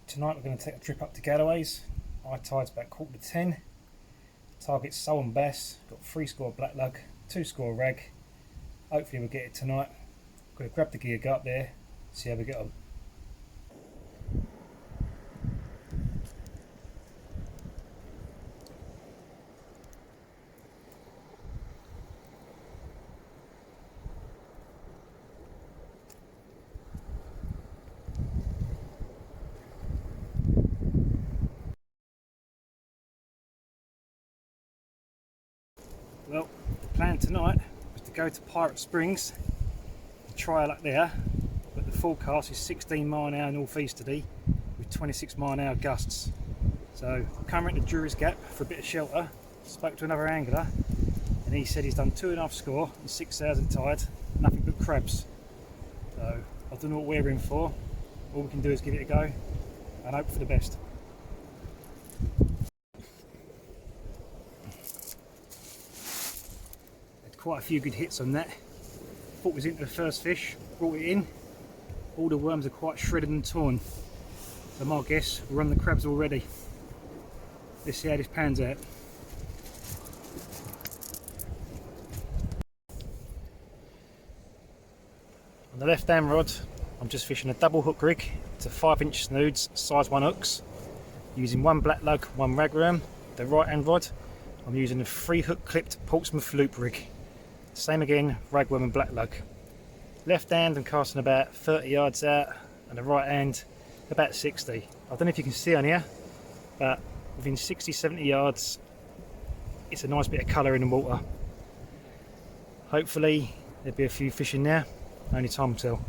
Tonight we're going to take a trip up to Galloways. High tide's about 9:45. Target's sole and bass. Got 3 score black lug, 2 score rag. Hopefully we'll get it tonight. Going to grab the gear, go up there, see how we get on. Well, the plan tonight was to go to Pirate Springs and try our luck there, but the forecast is 16 mile an hour northeasterly with 26 mile an hour gusts. So I'm coming into Jury's Gap for a bit of shelter. Spoke to another angler and he said he's done 2.5 score in 6 hours of tide, nothing but crabs. So I don't know what we're in for. All we can do is give it a go and hope for the best. Quite a few good hits on that. Thought was into the first fish, brought it in. All the worms are quite shredded and torn. So my guess, we're on the crabs already. Let's see how this pans out. On the left hand rod, I'm just fishing a double hook rig to 5-inch snoods, size 1 hooks, using 1 black lug, 1 rag worm. The right hand rod, I'm using a 3 hook clipped Portsmouth loop rig. Same again, ragworm and black lug. Left hand I'm casting about 30 yards out and the right hand about 60. I don't know if you can see on here, but within 60-70 yards it's a nice bit of colour in the water. Hopefully there'll be a few fish in there, only time will tell.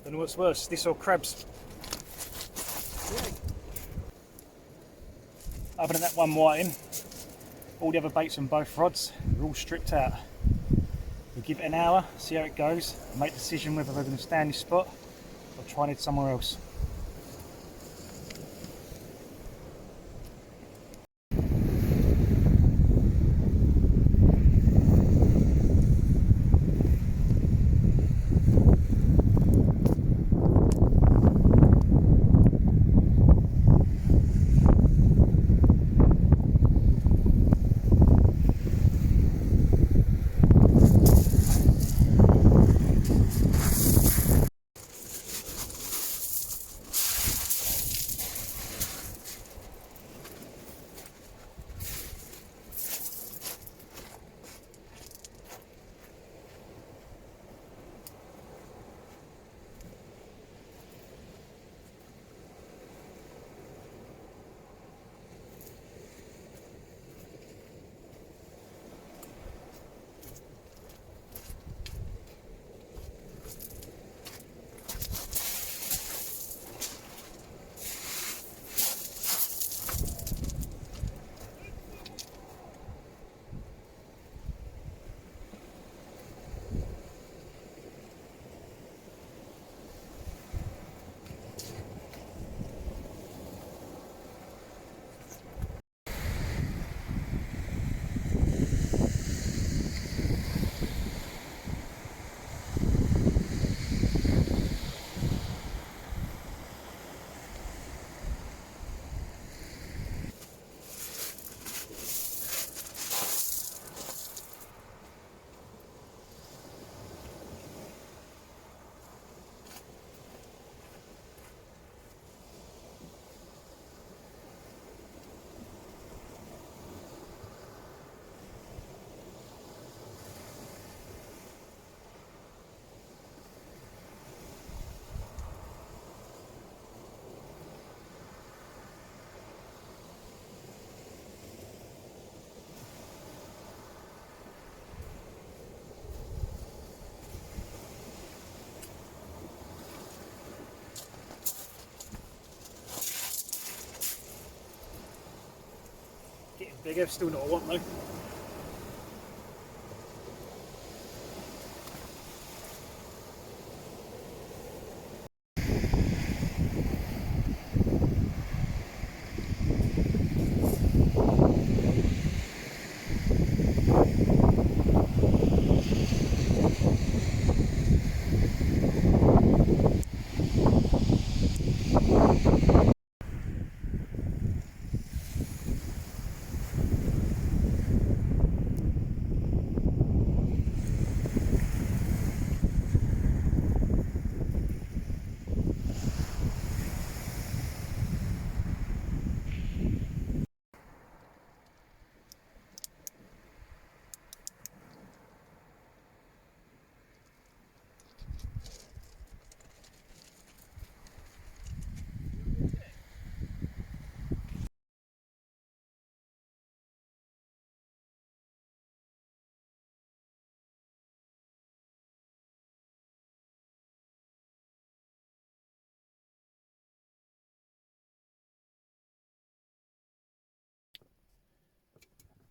Don't know what's worse, this or crabs. Other than that one whiting, all the other baits on both rods are all stripped out. We'll give it an hour, see how it goes, and make a decision whether we're going to stay in this spot or try and head somewhere else. bigger, still not what I want though.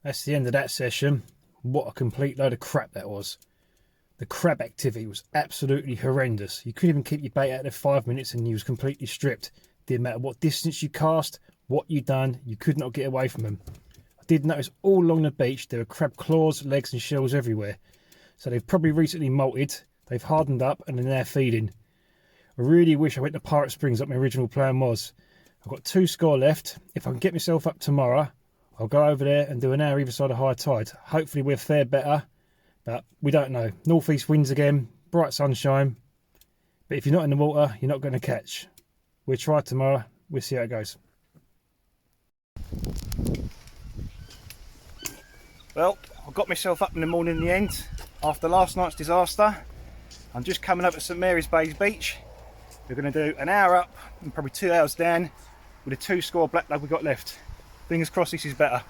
That's the end of that session. What a complete load of crap that was. The crab activity was absolutely horrendous. You couldn't even keep your bait out there 5 minutes and you was completely stripped. Didn't matter what distance you cast, what you done, you could not get away from them. I did notice all along the beach there were crab claws, legs and shells everywhere. So they've probably recently molted, they've hardened up and they're now feeding. I really wish I went to Pirate Springs like my original plan was. I've got 2 score left. If I can get myself up tomorrow, I'll go over there and do an hour either side of high tide. Hopefully we'll fare better, but we don't know. Northeast winds again, bright sunshine. But if you're not in the water, you're not going to catch. We'll try tomorrow. We'll see how it goes. Well, I got myself up in the morning in the end. After last night's disaster, I'm just coming up at St Mary's Bay's beach. We're going to do an hour up and probably 2 hours down with the 2 score black lug we've got left. Fingers crossed this is better.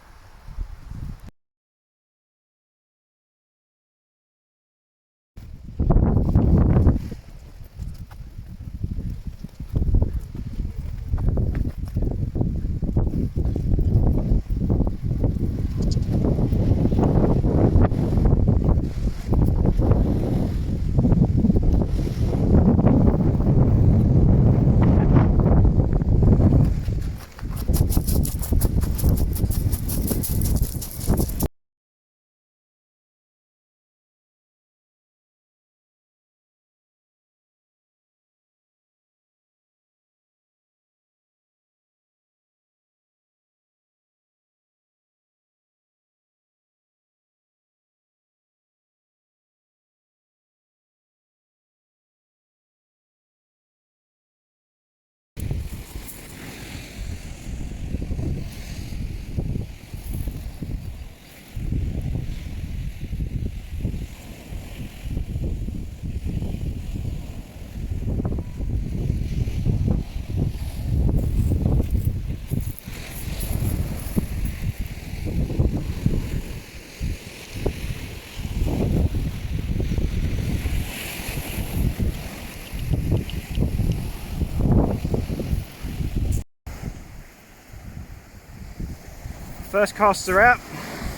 First casts are out.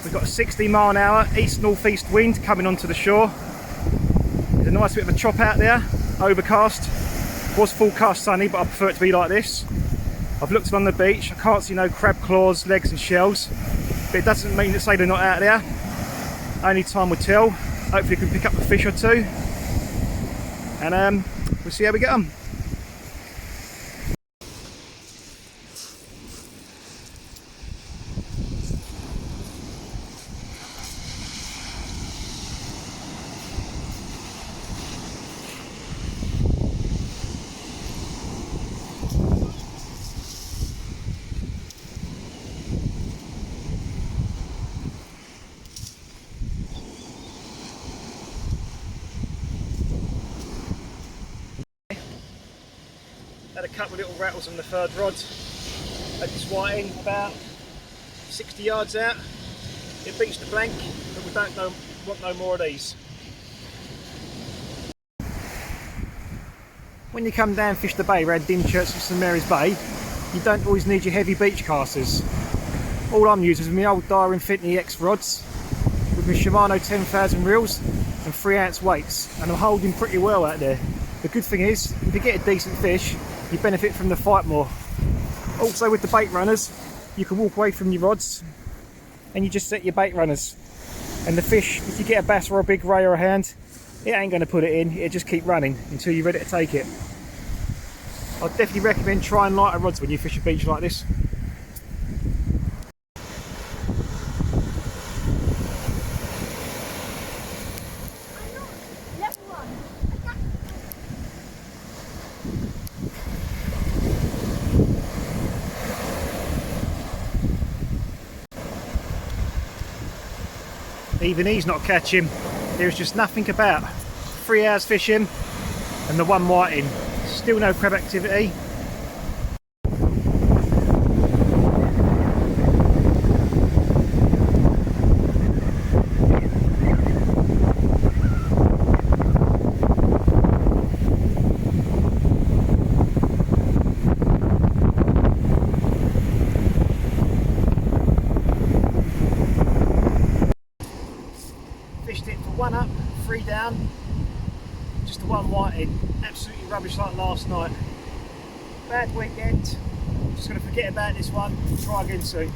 We've got a 60-mile-an-hour east-northeast wind coming onto the shore. There's a nice bit of a chop out there, overcast. Was forecast sunny, but I prefer it to be like this. I've looked along the beach, I can't see no crab claws, legs and shells. But it doesn't mean to say they're not out there. Only time will tell. Hopefully we can pick up a fish or two. And we'll see how we get on. Had a couple of little rattles on the third rod. Had this whiting about 60 yards out. It beats the blank, but we don't want no more of these. When you come down Fish the Bay around Dymchurch and St Mary's Bay, you don't always need your heavy beach casters. All I'm using is my old Dyer Infinity X rods with my Shimano 10,000 reels and 3 ounce weights, and I'm holding pretty well out there. The good thing is, if you get a decent fish, you benefit from the fight more. Also with the bait runners, you can walk away from your rods and you just set your bait runners. And the fish, if you get a bass or a big ray or a hound, it ain't going to put it in, it'll just keep running until you're ready to take it. I'd definitely recommend trying lighter rods when you fish a beach like this. Even he's not catching. There's just nothing about 3 hours fishing and the one whiting. Still no crab activity. Fished it for 1 up, 3 down, just the one whiting. Absolutely rubbish like last night. Bad weekend. Just going to forget about this one and try again soon.